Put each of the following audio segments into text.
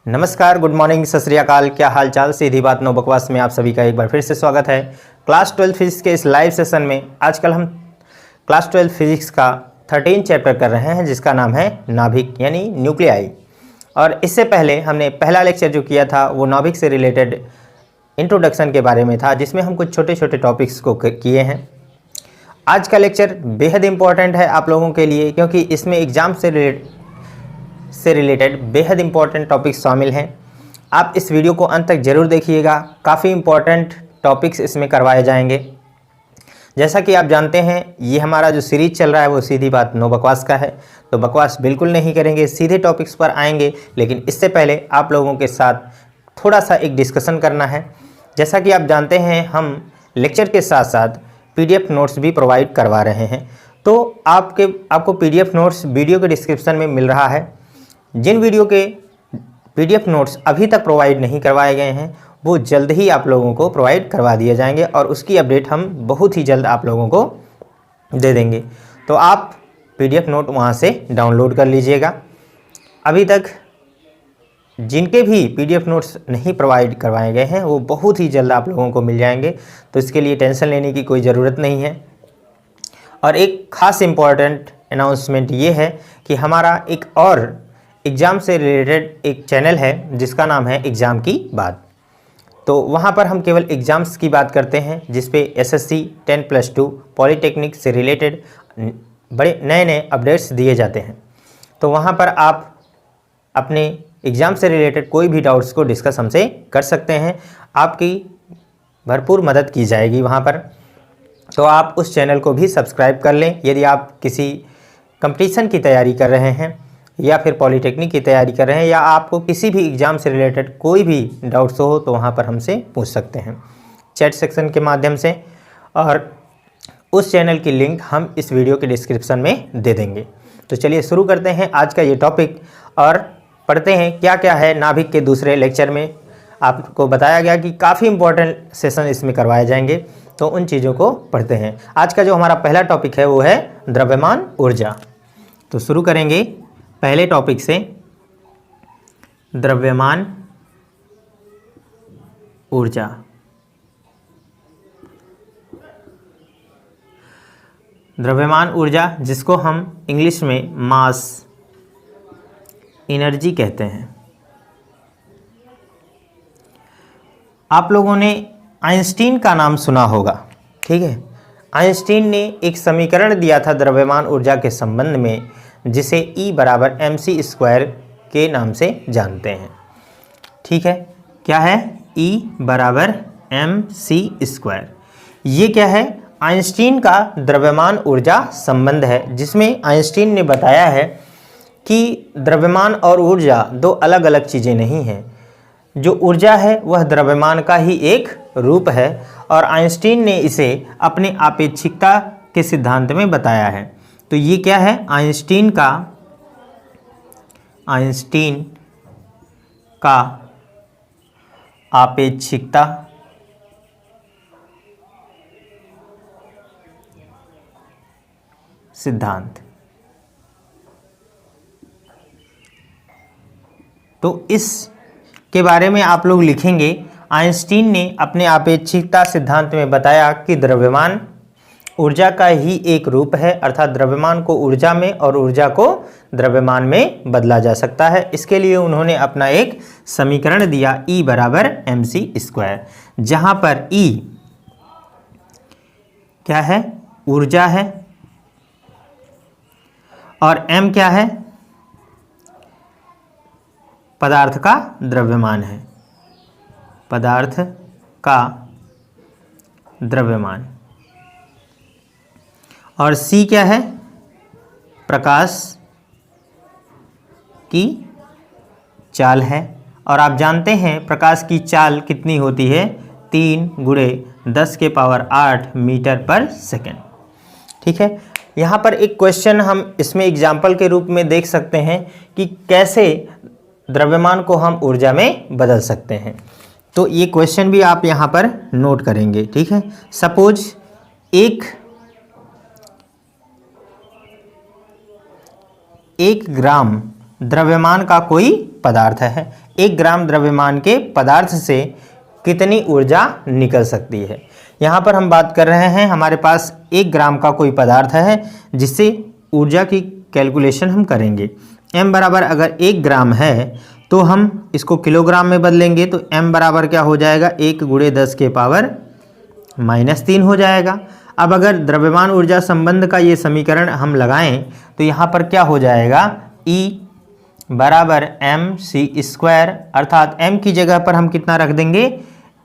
नमस्कार, good morning, सत श्री अकाल। क्या हाल चाल। सीधी बात नो बकवास में आप सभी का एक बार फिर से स्वागत है। क्लास 12 फिजिक्स के इस लाइव सेशन में आजकल हम क्लास 12 फिजिक्स का 13 चैप्टर कर रहे हैं, जिसका नाम है नाभिक यानी न्यूक्लियाई। और इससे पहले हमने पहला लेक्चर जो किया था वो नाभिक से रिलेटेड इंट्रोडक्शन के बारे में था, जिसमें हम कुछ छोटे छोटे टॉपिक्स को किए हैं। आज का लेक्चर बेहद इंपॉर्टेंट है आप लोगों के लिए, क्योंकि इसमें एग्ज़ाम से रिलेटेड बेहद इंपॉर्टेंट टॉपिक्स शामिल हैं। आप इस वीडियो को अंत तक ज़रूर देखिएगा, काफ़ी इंपॉर्टेंट टॉपिक्स इसमें करवाए जाएंगे। जैसा कि आप जानते हैं, ये हमारा जो सीरीज चल रहा है वो सीधी बात नो बकवास का है, तो बकवास बिल्कुल नहीं करेंगे, सीधे टॉपिक्स पर आएंगे। लेकिन इससे पहले आप लोगों के साथ थोड़ा सा एक डिस्कशन करना है। जैसा कि आप जानते हैं, हम लेक्चर के साथ साथ PDF नोट्स भी प्रोवाइड करवा रहे हैं, तो आपको PDF नोट्स वीडियो के डिस्क्रिप्शन में मिल रहा है। जिन वीडियो के PDF नोट्स अभी तक प्रोवाइड नहीं करवाए गए हैं वो जल्द ही आप लोगों को प्रोवाइड करवा दिए जाएंगे, और उसकी अपडेट हम बहुत ही जल्द आप लोगों को दे देंगे। तो आप PDF नोट वहाँ से डाउनलोड कर लीजिएगा। अभी तक जिनके भी PDF नोट्स नहीं प्रोवाइड करवाए गए हैं वो बहुत ही जल्द आप लोगों को मिल जाएंगे, तो इसके लिए टेंशन लेने की कोई ज़रूरत नहीं है। और एक ख़ास इम्पॉर्टेंट अनाउंसमेंट ये है कि हमारा एक और एग्ज़ाम से रिलेटेड एक चैनल है जिसका नाम है एग्ज़ाम की बात। तो वहाँ पर हम केवल एग्ज़ाम्स की बात करते हैं, जिस पे SSC 10+2 पॉलीटेक्निक से रिलेटेड बड़े नए नए अपडेट्स दिए जाते हैं। तो वहाँ पर आप अपने एग्ज़ाम से रिलेटेड कोई भी डाउट्स को डिस्कस हमसे कर सकते हैं, आपकी भरपूर मदद की जाएगी वहाँ पर। तो आप उस चैनल को भी सब्सक्राइब कर लें। यदि आप किसी कंपटीशन की तैयारी कर रहे हैं या फिर पॉलीटेक्निक की तैयारी कर रहे हैं, या आपको किसी भी एग्ज़ाम से रिलेटेड कोई भी डाउट्स हो तो वहाँ पर हमसे पूछ सकते हैं चैट सेक्शन के माध्यम से, और उस चैनल की लिंक हम इस वीडियो के डिस्क्रिप्शन में दे देंगे। तो चलिए शुरू करते हैं आज का ये टॉपिक और पढ़ते हैं क्या क्या है नाभिक के दूसरे लेक्चर में। आपको बताया गया कि काफ़ी इंपॉर्टेंट सेशन इसमें करवाए जाएंगे, तो उन चीज़ों को पढ़ते हैं। आज का जो हमारा पहला टॉपिक है वो है द्रव्यमान ऊर्जा। तो शुरू करेंगे पहले टॉपिक से, द्रव्यमान ऊर्जा। द्रव्यमान ऊर्जा, जिसको हम इंग्लिश में मास एनर्जी कहते हैं। आप लोगों ने आइंस्टीन का नाम सुना होगा, ठीक है। आइंस्टीन ने एक समीकरण दिया था द्रव्यमान ऊर्जा के संबंध में, जिसे E = mc² के नाम से जानते हैं, ठीक है। क्या है? E = mc²। ये क्या है? आइंस्टीन का द्रव्यमान ऊर्जा संबंध है, जिसमें आइंस्टीन ने बताया है कि द्रव्यमान और ऊर्जा दो अलग अलग चीज़ें नहीं हैं। जो ऊर्जा है वह द्रव्यमान का ही एक रूप है, और आइंस्टीन ने इसे अपने आपेक्षिकता के सिद्धांत में बताया है। तो ये क्या है? आइंस्टीन का आपेक्षिकता सिद्धांत। तो इस के बारे में आप लोग लिखेंगे, आइंस्टीन ने अपने आपेक्षिकता सिद्धांत में बताया कि द्रव्यमान ऊर्जा का ही एक रूप है, अर्थात द्रव्यमान को ऊर्जा में और ऊर्जा को द्रव्यमान में बदला जा सकता है। इसके लिए उन्होंने अपना एक समीकरण दिया, E = mc², जहां पर E क्या है? ऊर्जा है, और m क्या है? पदार्थ का द्रव्यमान है, पदार्थ का द्रव्यमान। और C क्या है? प्रकाश की चाल है, और आप जानते हैं प्रकाश की चाल कितनी होती है? 3 × 10⁸ मीटर/सेकंड, ठीक है। यहाँ पर एक क्वेश्चन हम इसमें एग्जाम्पल के रूप में देख सकते हैं कि कैसे द्रव्यमान को हम ऊर्जा में बदल सकते हैं। तो ये क्वेश्चन भी आप यहाँ पर नोट करेंगे, ठीक है। सपोज 1 ग्राम द्रव्यमान का कोई पदार्थ है। 1 ग्राम द्रव्यमान के पदार्थ से कितनी ऊर्जा निकल सकती है। यहाँ पर हम बात कर रहे हैं, हमारे पास 1 ग्राम का कोई पदार्थ है जिससे ऊर्जा की कैलकुलेशन हम करेंगे। m बराबर अगर 1 ग्राम है तो हम इसको किलोग्राम में बदलेंगे तो m बराबर क्या हो जाएगा, 1 × 10 के पावर -3 हो जाएगा। अब अगर द्रव्यमान ऊर्जा संबंध का ये समीकरण हम लगाएं तो यहाँ पर क्या हो जाएगा, E बराबर mc², अर्थात m की जगह पर हम कितना रख देंगे,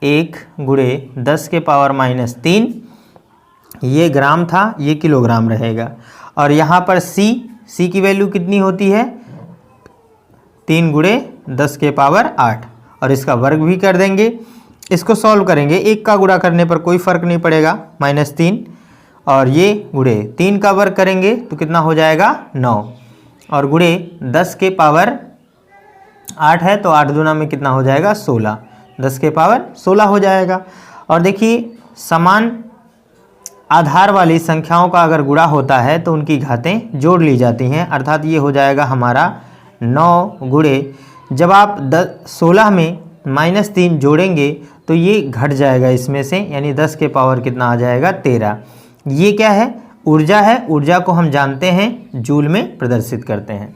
1 × 10 के पावर -3, ये ग्राम था, ये किलोग्राम रहेगा। और यहाँ पर c की वैल्यू कितनी होती है, 3 × 10 के पावर 8, और इसका वर्ग भी कर देंगे। इसको सॉल्व करेंगे, 1 का गुणा करने पर कोई फर्क नहीं पड़ेगा, -3, और ये गुणे 3 का वर्ग करेंगे तो कितना हो जाएगा, 9, और गुणे 10 के पावर 8 है तो 8 दूना में कितना हो जाएगा, 16, 10 के पावर 16 हो जाएगा। और देखिए समान आधार वाली संख्याओं का अगर गुणा होता है तो उनकी घातें जोड़ ली जाती हैं, अर्थात ये हो जाएगा हमारा 9 गुणे, जब आप 16 में -3 जोड़ेंगे तो ये घट जाएगा इसमें से, यानी 10 के पावर कितना आ जाएगा, 13। ये क्या है, ऊर्जा है। ऊर्जा को हम जानते हैं जूल में प्रदर्शित करते हैं।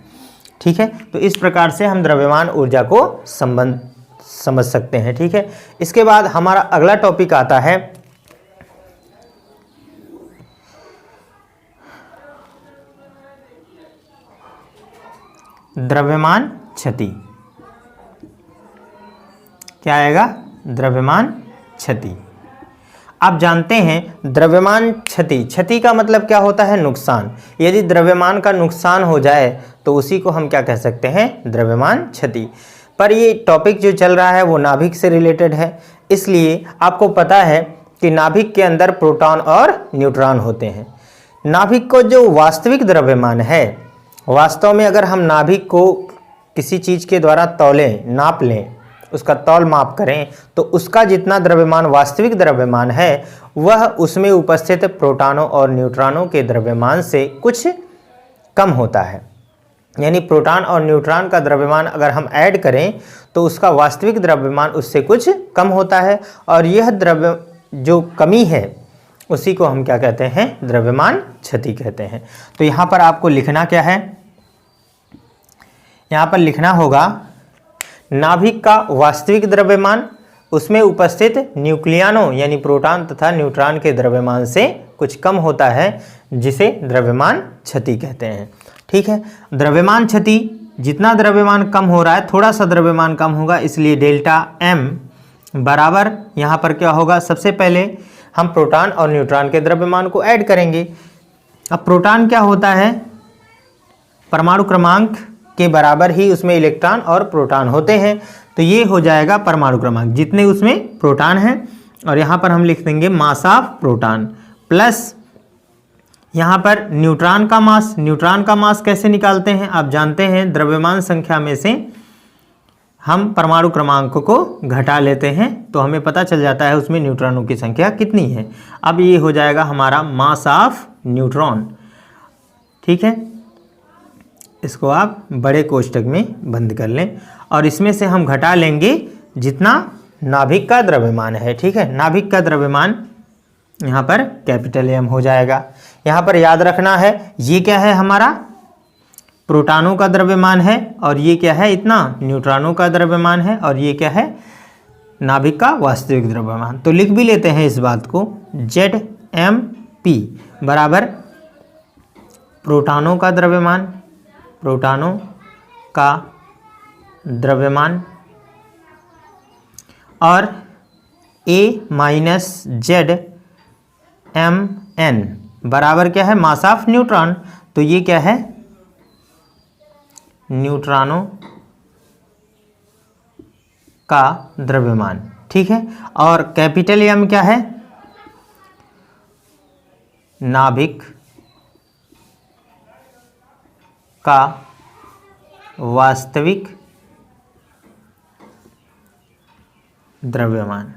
ठीक है, तो इस प्रकार से हम द्रव्यमान ऊर्जा को समझ सकते हैं। ठीक है, इसके बाद हमारा अगला टॉपिक आता है द्रव्यमान क्षति। क्या आएगा, द्रव्यमान क्षति। आप जानते हैं द्रव्यमान क्षति का मतलब क्या होता है, नुकसान। यदि द्रव्यमान का नुकसान हो जाए तो उसी को हम क्या कह सकते हैं, द्रव्यमान क्षति। पर ये टॉपिक जो चल रहा है वो नाभिक से रिलेटेड है, इसलिए आपको पता है कि नाभिक के अंदर प्रोटॉन और न्यूट्रॉन होते हैं। नाभिक को जो वास्तविक द्रव्यमान है, वास्तव में अगर हम नाभिक को किसी चीज़ के द्वारा तौलें, नाप लें, उसका तौल माप करें तो उसका जितना द्रव्यमान वास्तविक द्रव्यमान है वह उसमें उपस्थित प्रोटॉनों और न्यूट्रॉनों के द्रव्यमान से कुछ कम होता है। यानी प्रोटॉन और न्यूट्रॉन का द्रव्यमान अगर हम ऐड करें तो उसका वास्तविक द्रव्यमान उससे कुछ कम होता है, और यह द्रव्य जो कमी है उसी को हम क्या कहते हैं, द्रव्यमान क्षति कहते हैं। तो यहाँ पर आपको लिखना क्या है, यहाँ पर लिखना होगा नाभिक का वास्तविक द्रव्यमान उसमें उपस्थित न्यूक्लियनों यानी प्रोटॉन तथा न्यूट्रॉन के द्रव्यमान से कुछ कम होता है, जिसे द्रव्यमान क्षति कहते हैं। ठीक है, द्रव्यमान क्षति, जितना द्रव्यमान कम हो रहा है, थोड़ा सा द्रव्यमान कम होगा, इसलिए डेल्टा m बराबर यहाँ पर क्या होगा, सबसे पहले हम प्रोटॉन और न्यूट्रॉन के द्रव्यमान को ऐड करेंगे। अब प्रोटॉन क्या होता है, परमाणु क्रमांक के बराबर ही उसमें इलेक्ट्रॉन और प्रोटॉन होते हैं, तो ये हो जाएगा परमाणु क्रमांक जितने उसमें प्रोटॉन हैं, और यहाँ पर हम लिख देंगे मास ऑफ प्रोटॉन, प्लस यहाँ पर न्यूट्रॉन का मास। न्यूट्रॉन का मास कैसे निकालते हैं, आप जानते हैं द्रव्यमान संख्या में से हम परमाणु क्रमांक को घटा लेते हैं तो हमें पता चल जाता है उसमें न्यूट्रॉनों की संख्या कितनी है। अब ये हो जाएगा हमारा मास ऑफ न्यूट्रॉन। ठीक है, इसको आप बड़े कोष्टक में बंद कर लें, और इसमें से हम घटा लेंगे जितना नाभिक का द्रव्यमान है। ठीक है, नाभिक का द्रव्यमान यहाँ पर कैपिटल M हो जाएगा। यहाँ पर याद रखना है ये क्या है, हमारा प्रोटॉनों का द्रव्यमान है, और ये क्या है, इतना न्यूट्रॉनों का द्रव्यमान है, और ये क्या है, नाभिक का वास्तविक द्रव्यमान। तो लिख भी लेते हैं इस बात को, ZmP बराबर प्रोटॉनों का द्रव्यमान, प्रोटॉनों का द्रव्यमान, और A माइनस ZmN बराबर क्या है, मास ऑफ न्यूट्रॉन। तो ये क्या है, न्यूट्रॉनों का द्रव्यमान। ठीक है, और कैपिटल M क्या है, नाभिक का वास्तविक द्रव्यमान।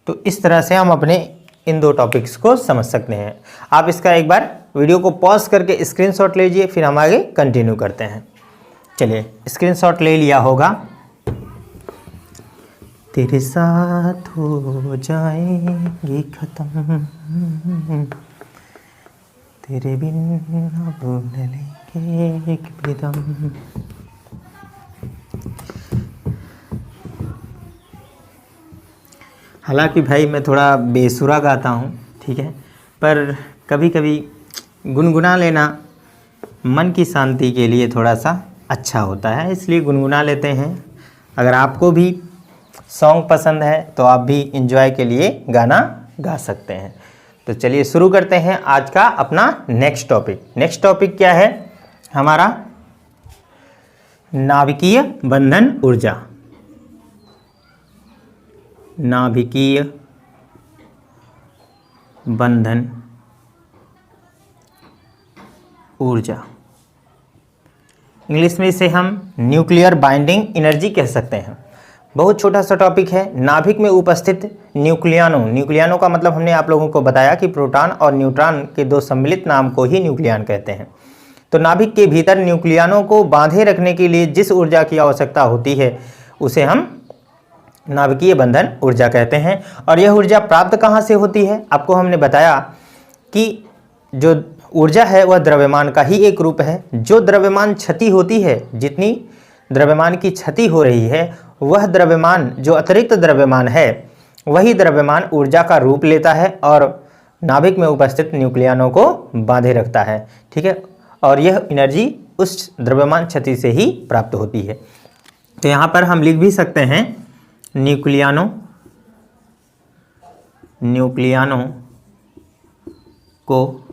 तो इस तरह से हम अपने इन दो टॉपिक्स को समझ सकते हैं। आप इसका एक बार वीडियो को पॉज करके स्क्रीनशॉट ले लीजिए, फिर हम आगे कंटिन्यू करते हैं। चलिए, स्क्रीनशॉट ले लिया होगा। तेरे साथ हो जाएंगी खत्म, तेरे बिन अब न लेंगे एक भी दम। हालांकि भाई मैं थोड़ा बेसुरा गाता हूँ, ठीक है, पर कभी कभी गुनगुना लेना मन की शांति के लिए थोड़ा सा अच्छा होता है, इसलिए गुनगुना लेते हैं। अगर आपको भी सॉन्ग पसंद है तो आप भी एंजॉय के लिए गाना गा सकते हैं। तो चलिए शुरू करते हैं आज का अपना नेक्स्ट टॉपिक। नेक्स्ट टॉपिक क्या है हमारा? नाभिकीय बंधन ऊर्जा। नाभिकीय बंधन ऊर्जा, इंग्लिश में इसे हम न्यूक्लियर बाइंडिंग एनर्जी कह सकते हैं। बहुत छोटा सा टॉपिक है। नाभिक में उपस्थित न्यूक्लियानों, न्यूक्लियानों का मतलब हमने आप लोगों को बताया कि प्रोटॉन और न्यूट्रॉन के दो सम्मिलित नाम को ही न्यूक्लियन कहते हैं। तो नाभिक के भीतर न्यूक्लियानों को बांधे रखने के लिए जिस ऊर्जा की आवश्यकता होती है उसे हम नाभिकीय बंधन ऊर्जा कहते हैं। और यह ऊर्जा प्राप्त कहाँ से होती है? आपको हमने बताया कि जो ऊर्जा है वह द्रव्यमान का ही एक रूप है। जो द्रव्यमान क्षति होती है, जितनी द्रव्यमान की क्षति हो रही है, वह द्रव्यमान, जो अतिरिक्त द्रव्यमान है, वही द्रव्यमान ऊर्जा का रूप लेता है और नाभिक में उपस्थित न्यूक्लियानों को बांधे रखता है, ठीक है। और यह एनर्जी उस द्रव्यमान क्षति से ही प्राप्त होती है। तो यहाँ पर हम लिख भी सकते हैं न्यूक्लियानों को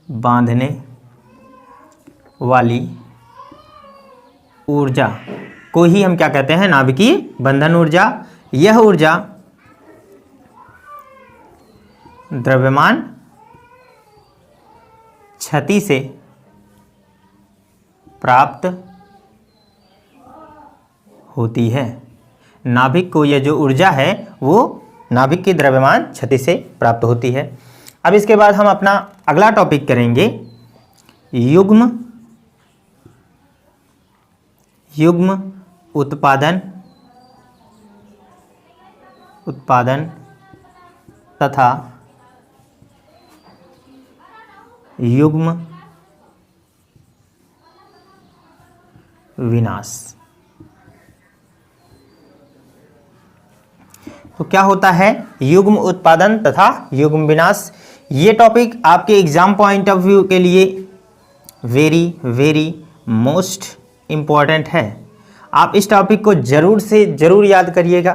बांधने वाली ऊर्जा को ही हम क्या कहते हैं? नाभिकीय बंधन ऊर्जा। यह ऊर्जा द्रव्यमान क्षति से प्राप्त होती है। नाभिक को यह जो ऊर्जा है वो नाभिक की द्रव्यमान क्षति से प्राप्त होती है। अब इसके बाद हम अपना अगला टॉपिक करेंगे युग्म उत्पादन तथा युग्म विनाश। तो क्या होता है युग्म उत्पादन तथा युग्म विनाश? ये टॉपिक आपके एग्जाम पॉइंट ऑफ व्यू के लिए वेरी मोस्ट इम्पॉर्टेंट है। आप इस टॉपिक को ज़रूर से ज़रूर याद करिएगा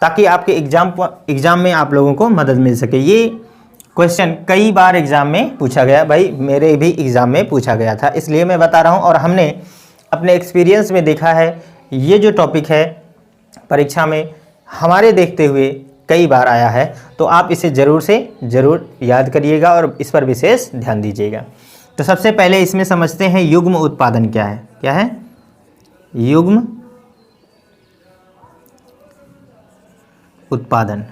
ताकि आपके एग्ज़ाम में आप लोगों को मदद मिल सके। ये क्वेश्चन कई बार एग्ज़ाम में पूछा गया, भाई मेरे भी एग्ज़ाम में पूछा गया था, इसलिए मैं बता रहा हूँ। और हमने अपने एक्सपीरियंस में देखा है ये जो टॉपिक है परीक्षा में हमारे देखते हुए कई बार आया है। तो आप इसे ज़रूर से ज़रूर याद करिएगा और इस पर विशेष ध्यान दीजिएगा। तो सबसे पहले इसमें समझते हैं युग्म उत्पादन क्या है। क्या है युग्म उत्पादन?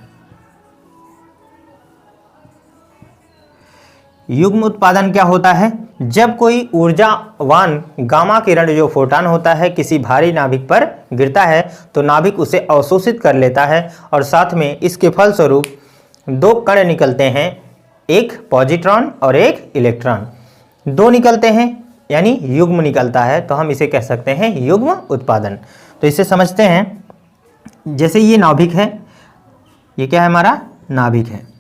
युग्म उत्पादन क्या होता है? जब कोई ऊर्जावान गामा किरण जो फोटॉन होता है किसी भारी नाभिक पर गिरता है तो नाभिक उसे अवशोषित कर लेता है और साथ में इसके फलस्वरूप दो कण निकलते हैं, एक पॉजिट्रॉन और एक इलेक्ट्रॉन। दो निकलते हैं यानी युग्म निकलता है, तो हम इसे कह सकते हैं युग्म उत्पादन। तो इसे समझते हैं। जैसे ये नाभिक है, ये क्या है? हमारा नाभिक है।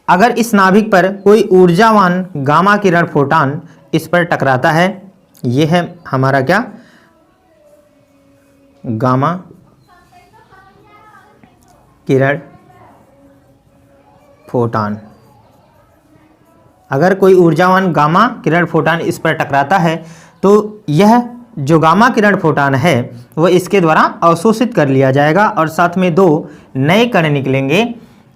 अगर इस नाभिक पर कोई ऊर्जावान गामा किरण फोटॉन इस पर टकराता है, ये है हमारा क्या? गामा किरण फोटॉन। अगर कोई ऊर्जावान गामा किरण फोटॉन इस पर टकराता है तो यह जो गामा किरण फोटॉन है वह इसके द्वारा अवशोषित कर लिया जाएगा और साथ में दो नए कण निकलेंगे।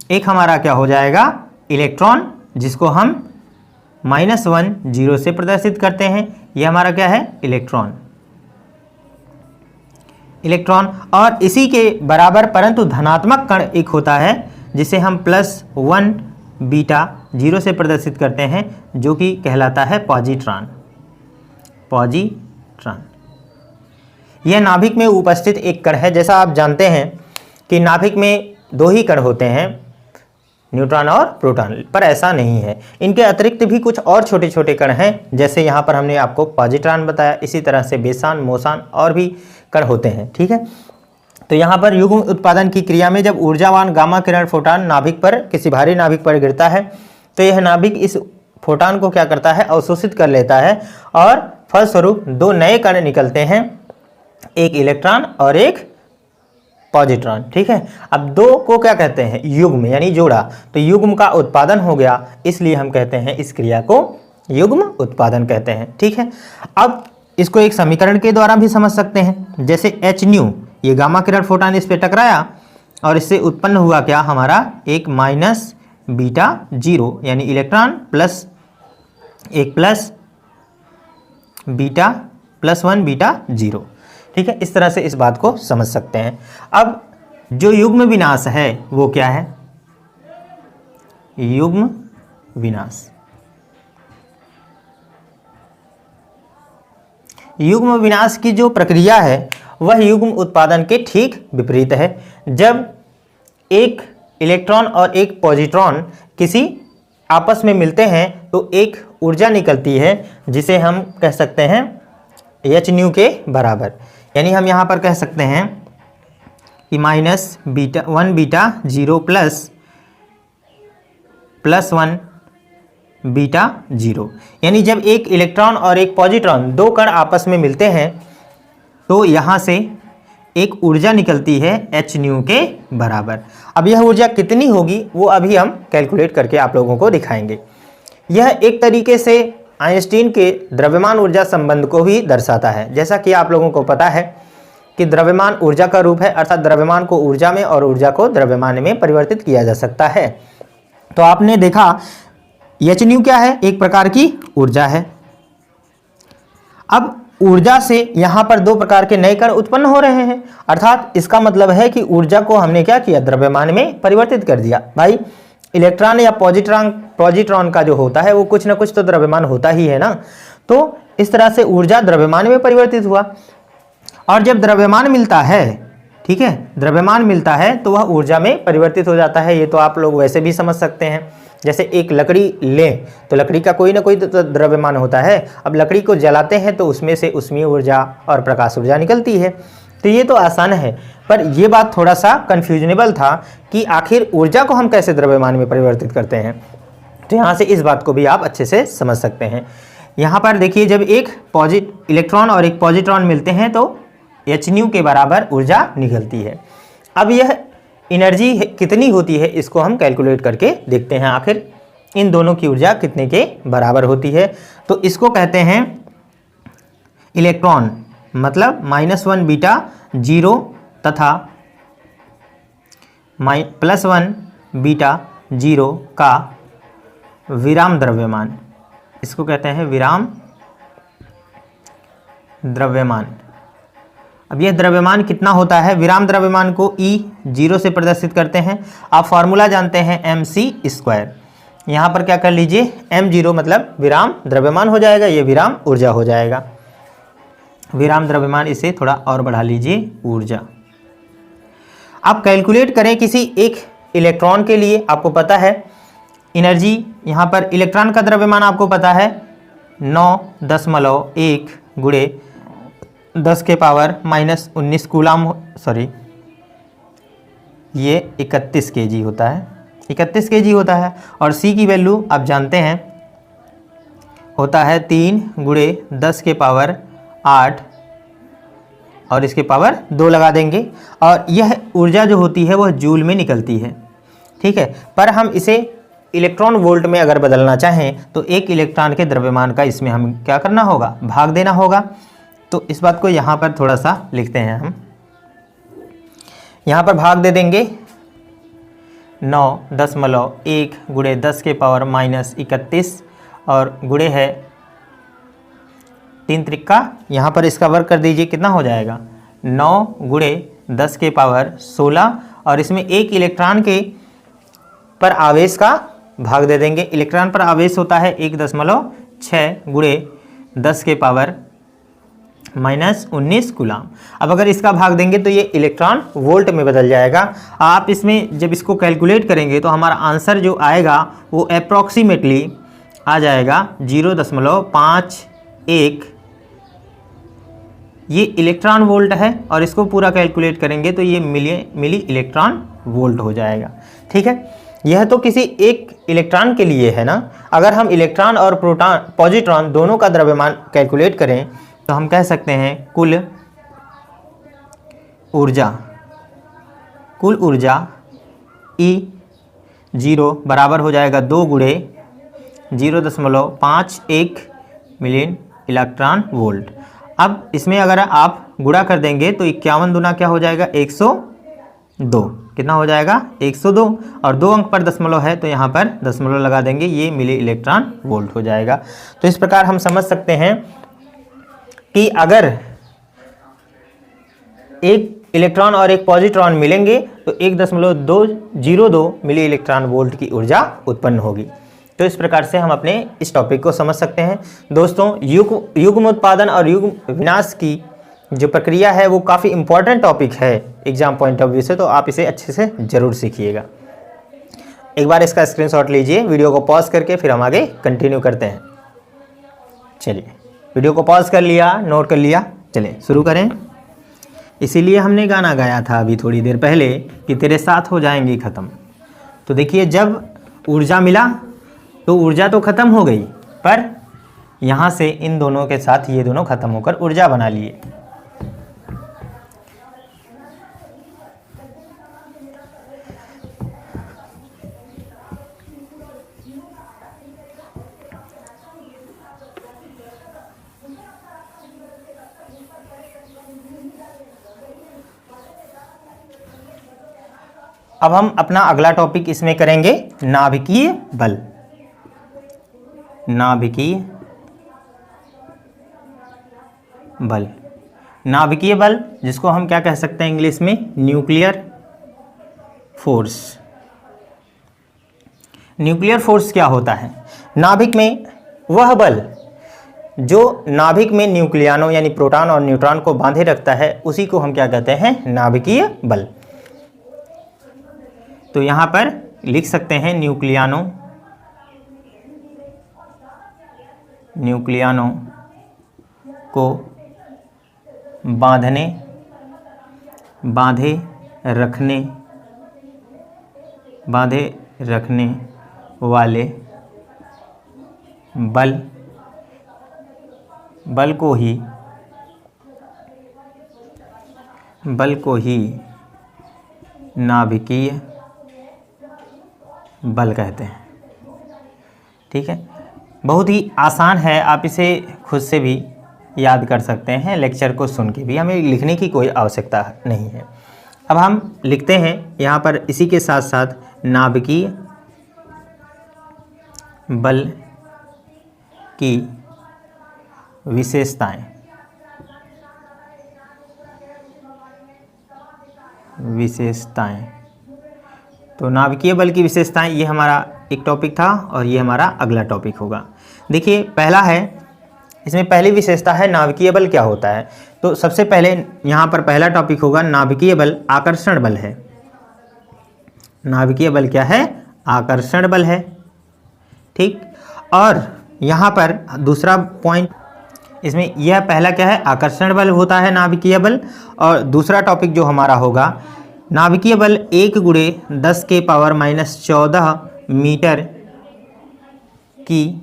एक हमारा क्या हो जाएगा? इलेक्ट्रॉन, जिसको हम -1 0 से प्रदर्शित करते हैं। यह हमारा क्या है? इलेक्ट्रॉन। इलेक्ट्रॉन, और इसी के बराबर परंतु धनात्मक कण एक होता है जिसे हम +1 बीटा 0 से प्रदर्शित करते हैं, जो कि कहलाता है पॉजिट्रॉन। पॉजिट्रॉन यह नाभिक में उपस्थित एक कण है। जैसा आप जानते हैं कि नाभिक में 2 ही कण होते हैं, न्यूट्रॉन और प्रोटॉन, पर ऐसा नहीं है। इनके अतिरिक्त भी कुछ और छोटे छोटे कण हैं, जैसे यहाँ पर हमने आपको पॉजिट्रॉन बताया, इसी तरह से बेसान, मोसान और भी कण होते हैं। ठीक है, तो यहाँ पर युग्म उत्पादन की क्रिया में जब ऊर्जावान गामा किरण फोटान नाभिक पर, किसी भारी नाभिक पर गिरता है, तो यह नाभिक इस फोटान को क्या करता है, अवशोषित कर लेता है, और फलस्वरूप 2 नए कण निकलते हैं, एक इलेक्ट्रॉन और एक पॉजिट्रॉन। ठीक है, अब 2 को क्या कहते हैं, युग्म, यानी जोड़ा, तो युग्म का उत्पादन हो गया, इसलिए हम कहते हैं इस क्रिया को युग्म उत्पादन कहते हैं। ठीक है, अब इसको एक समीकरण के द्वारा भी समझ सकते हैं, जैसे hν, ये गामा किरण फोटान इस पे टकराया और इससे उत्पन्न हुआ क्या हमारा, एक -β0, यानी इलेक्ट्रॉन प्लस एक प्लस बीटा +1 β0। ठीक है, इस तरह से इस बात को समझ सकते हैं। अब जो युग्म विनाश है वो क्या है, युग्म विनाश। युग्म विनाश की जो प्रक्रिया है वह युग्म उत्पादन के ठीक विपरीत है। जब एक इलेक्ट्रॉन और एक पॉजिट्रॉन किसी आपस में मिलते हैं तो एक ऊर्जा निकलती है जिसे हम कह सकते हैं hν के बराबर, यानी हम यहाँ पर कह सकते हैं कि -1 β0 +1 β0, यानी जब एक इलेक्ट्रॉन और एक पॉजिट्रॉन 2 कण आपस में मिलते हैं तो यहाँ से एक ऊर्जा निकलती है hν के बराबर। अब यह ऊर्जा कितनी होगी वो अभी हम कैलकुलेट करके आप लोगों को दिखाएंगे। यह एक तरीके से आइंस्टीन के द्रव्यमान ऊर्जा संबंध को भी दर्शाता है। जैसा कि आप लोगों को पता है कि द्रव्यमान ऊर्जा का रूप है, अर्थात द्रव्यमान को ऊर्जा में और ऊर्जा को द्रव्यमान में परिवर्तित किया जा सकता है। तो आपने देखा hν क्या है, एक प्रकार की ऊर्जा है। अब ऊर्जा से यहाँ पर 2 प्रकार के नए कण उत्पन्न हो रहे हैं, अर्थात इसका मतलब है कि ऊर्जा को हमने क्या किया, द्रव्यमान में परिवर्तित कर दिया। भाई इलेक्ट्रॉन या पॉजिट्रॉन का जो होता है वो कुछ ना कुछ तो द्रव्यमान होता ही है ना, तो इस तरह से ऊर्जा द्रव्यमान में परिवर्तित हुआ। और जब द्रव्यमान मिलता है, ठीक है, द्रव्यमान मिलता है तो वह ऊर्जा में परिवर्तित हो जाता है। ये तो आप लोग वैसे भी समझ सकते हैं, जैसे एक लकड़ी लें तो लकड़ी का कोई ना कोई तो द्रव्यमान होता है। अब लकड़ी को जलाते हैं तो उसमें से ऊष्मीय ऊर्जा और प्रकाश ऊर्जा निकलती है, तो ये तो आसान है। पर यह बात थोड़ा सा कन्फ्यूजनेबल था कि आखिर ऊर्जा को हम कैसे द्रव्यमान में परिवर्तित करते हैं, तो यहाँ से इस बात को भी आप अच्छे से समझ सकते हैं। यहाँ पर देखिए, जब एक इलेक्ट्रॉन और एक पॉजिट्रॉन मिलते हैं तो hν के बराबर ऊर्जा निकलती है। अब यह एनर्जी कितनी होती है इसको हम कैलकुलेट करके देखते हैं, आखिर इन दोनों की ऊर्जा कितने के बराबर होती है। तो इसको कहते हैं इलेक्ट्रॉन, मतलब -1 β0 तथा +1 β0 का विराम द्रव्यमान, इसको कहते हैं विराम द्रव्यमान। अब यह द्रव्यमान कितना होता है, विराम द्रव्यमान को E0 से प्रदर्शित करते हैं। आप फॉर्मूला जानते हैं mc²। यहाँ पर क्या कर लीजिए, m0 मतलब विराम द्रव्यमान हो जाएगा, ये विराम ऊर्जा हो जाएगा। विराम द्रव्यमान, इसे थोड़ा और बढ़ा लीजिए, ऊर्जा। आप कैलकुलेट करें किसी एक इलेक्ट्रॉन के लिए, आपको पता है एनर्जी, यहाँ पर इलेक्ट्रॉन का द्रव्यमान आपको पता है 9.1 गुणे 10 के पावर -19 कूलाम, सॉरी ये 31 kg होता है, 31 kg होता है। और C की वैल्यू आप जानते हैं होता है 3 गुणे 10 के पावर 8 और इसके पावर 2 लगा देंगे, और यह ऊर्जा जो होती है वह जूल में निकलती है। ठीक है, पर हम इसे इलेक्ट्रॉन वोल्ट में अगर बदलना चाहें तो एक इलेक्ट्रॉन के द्रव्यमान का इसमें हम क्या करना होगा, भाग देना होगा। तो इस बात को यहाँ पर थोड़ा सा लिखते हैं, हम यहाँ पर भाग दे देंगे 9.1 गुणे 10 के पावर -31 और गुणे है 3 त्रिक्का, यहाँ पर इसका वर्ग कर दीजिए, कितना हो जाएगा 9 गुणे 10 के पावर 16 और इसमें एक इलेक्ट्रॉन के पर आवेश का भाग दे देंगे। इलेक्ट्रॉन पर आवेश होता है 1.6 गुणे 10 के पावर -19 कूलाम। अब अगर इसका भाग देंगे तो ये इलेक्ट्रॉन वोल्ट में बदल जाएगा। आप इसमें जब इसको कैलकुलेट करेंगे तो हमारा आंसर जो आएगा वो अप्रॉक्सीमेटली आ जाएगा 0.51। ये इलेक्ट्रॉन वोल्ट है और इसको पूरा कैलकुलेट करेंगे तो ये मिली इलेक्ट्रॉन वोल्ट हो जाएगा। ठीक है, यह तो किसी एक इलेक्ट्रॉन के लिए है ना। अगर हम इलेक्ट्रॉन और प्रोटॉन पॉजिट्रॉन दोनों का द्रव्यमान कैलकुलेट करें तो हम कह सकते हैं कुल ऊर्जा E0 बराबर हो जाएगा 2 गुणे 0.51 मिलियन इलेक्ट्रॉन वोल्ट। अब इसमें अगर आप गुणा कर देंगे तो 51 दूना क्या हो जाएगा 102। कितना हो जाएगा 102 और 2 अंक पर दशमलव है तो यहाँ पर दशमलव लगा देंगे, ये मिली इलेक्ट्रॉन वोल्ट हो जाएगा। तो इस प्रकार हम समझ सकते हैं कि अगर एक इलेक्ट्रॉन और एक पॉजिट्रॉन मिलेंगे तो 1.202 मिली इलेक्ट्रॉन वोल्ट की ऊर्जा उत्पन्न होगी। तो इस प्रकार से हम अपने इस टॉपिक को समझ सकते हैं। दोस्तों, युग्म उत्पादन और युग्म विनाश की जो प्रक्रिया है वो काफ़ी इंपॉर्टेंट टॉपिक है एग्जाम पॉइंट ऑफ व्यू से, तो आप इसे अच्छे से ज़रूर सीखिएगा। एक बार इसका स्क्रीनशॉट लीजिए, वीडियो को पॉज करके फिर हम आगे कंटिन्यू करते हैं। चलिए, वीडियो को पॉज कर लिया, नोट कर लिया, चलिए शुरू करें। इसीलिए हमने गाना गाया था अभी थोड़ी देर पहले कि तेरे साथ हो जाएंगी ख़त्म। तो देखिए, जब ऊर्जा मिला तो ऊर्जा तो ख़त्म हो गई, पर यहाँ से इन दोनों के साथ ये दोनों ख़त्म होकर ऊर्जा बना लिए। अब हम अपना अगला टॉपिक इसमें करेंगे नाभिकीय बल। नाभिकीय बल जिसको हम क्या कह सकते हैं इंग्लिश में, न्यूक्लियर फोर्स। न्यूक्लियर फोर्स क्या होता है? नाभिक में वह बल जो नाभिक में न्यूक्लियानों यानी प्रोटॉन और न्यूट्रॉन को बांधे रखता है, उसी को हम क्या कहते हैं, नाभिकीय बल। तो यहाँ पर लिख सकते हैं न्यूक्लियानों को बांधे रखने वाले बल को ही नाभिकीय बल कहते हैं। ठीक है, बहुत ही आसान है, आप इसे खुद से भी याद कर सकते हैं, लेक्चर को सुन के भी, हमें लिखने की कोई आवश्यकता नहीं है। अब हम लिखते हैं यहाँ पर इसी के साथ साथ नाभिकीय बल की विशेषताएं। तो नाभिकीय बल की विशेषताएं, ये हमारा एक टॉपिक था और ये हमारा अगला टॉपिक होगा। देखिए, पहला है, इसमें पहली विशेषता है नाभिकीय बल क्या होता है। तो सबसे पहले यहाँ पर पहला टॉपिक होगा नाभिकीय बल आकर्षण बल है। नाभिकीय बल क्या है? आकर्षण बल है। ठीक, और यहाँ पर दूसरा पॉइंट, इसमें यह पहला क्या है, आकर्षण बल होता है नाभिकीय बल। और दूसरा टॉपिक जो हमारा होगा, नाभिकीय बल 1 गुणे 10 के पावर -14 मीटर की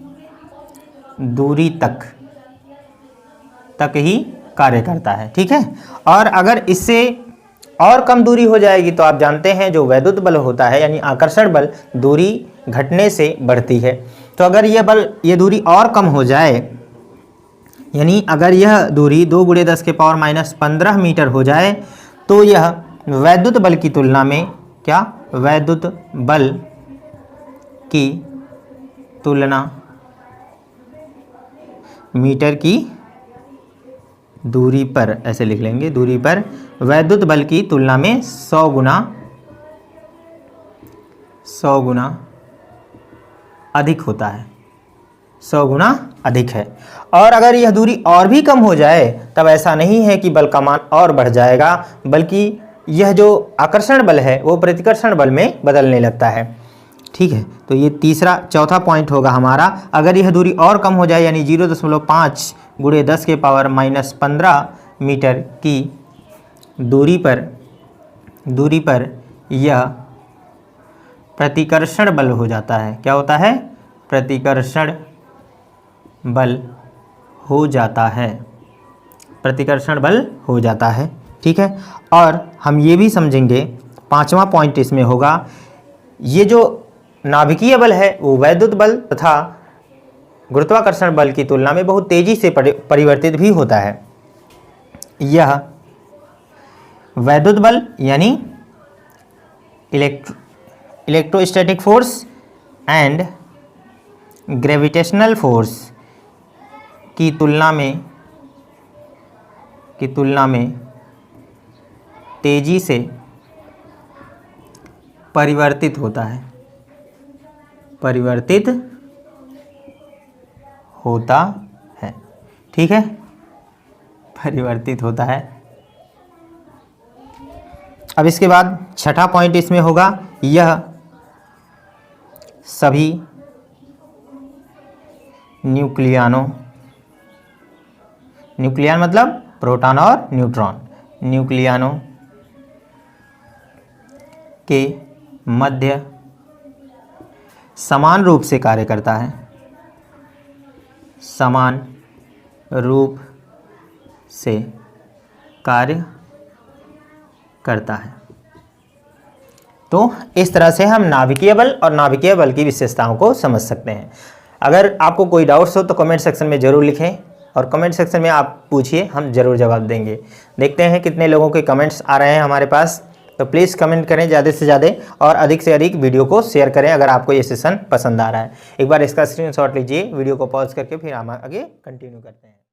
दूरी तक ही कार्य करता है। ठीक है, और अगर इससे और कम दूरी हो जाएगी तो आप जानते हैं जो वैद्युत बल होता है यानी आकर्षण बल, दूरी घटने से बढ़ती है। तो अगर ये दूरी और कम हो जाए, यानी अगर यह दूरी 2 गुणे 10 के पावर -15 मीटर हो जाए, तो यह वैद्युत बल की तुलना में क्या, वैद्युत बल की तुलना मीटर की दूरी पर, ऐसे लिख लेंगे, दूरी पर वैद्युत बल की तुलना में 100 गुना अधिक होता है, 100 गुना अधिक है। और अगर यह दूरी और भी कम हो जाए तब ऐसा नहीं है कि बल का मान और बढ़ जाएगा, बल्कि यह जो आकर्षण बल है वो प्रतिकर्षण बल में बदलने लगता है। ठीक है, तो ये चौथा पॉइंट होगा हमारा। अगर यह दूरी और कम हो जाए यानी 0.5 गुणे 10 के पावर -15 मीटर की दूरी पर यह प्रतिकर्षण बल हो जाता है। क्या होता है? प्रतिकर्षण बल हो जाता है, प्रतिकर्षण बल हो जाता है। ठीक है, और हम ये भी समझेंगे, 5वां पॉइंट इसमें होगा, ये जो नाभिकीय बल है वो वैद्युत बल तथा गुरुत्वाकर्षण बल की तुलना में बहुत तेजी से परिवर्तित भी होता है। यह वैद्युत बल यानी electrostatic force and gravitational force की तुलना में तेजी से परिवर्तित होता है, ठीक है, परिवर्तित होता है। अब इसके बाद 6ठा पॉइंट इसमें होगा, यह सभी न्यूक्लियन मतलब प्रोटॉन और न्यूट्रॉन, न्यूक्लियनों के मध्य समान रूप से कार्य करता है, समान रूप से कार्य करता है। तो इस तरह से हम नाभिकीय बल और नाभिकीय बल की विशेषताओं को समझ सकते हैं। अगर आपको कोई डाउट्स हो तो कमेंट सेक्शन में ज़रूर लिखें, और कमेंट सेक्शन में आप पूछिए, हम ज़रूर जवाब देंगे। देखते हैं कितने लोगों के कमेंट्स आ रहे हैं हमारे पास। तो प्लीज़ कमेंट करें ज़्यादा से ज़्यादा, और अधिक से अधिक वीडियो को शेयर करें अगर आपको ये सेशन पसंद आ रहा है। एक बार इसका स्क्रीनशॉट लीजिए, वीडियो को पॉज करके फिर हम आगे कंटिन्यू करते हैं।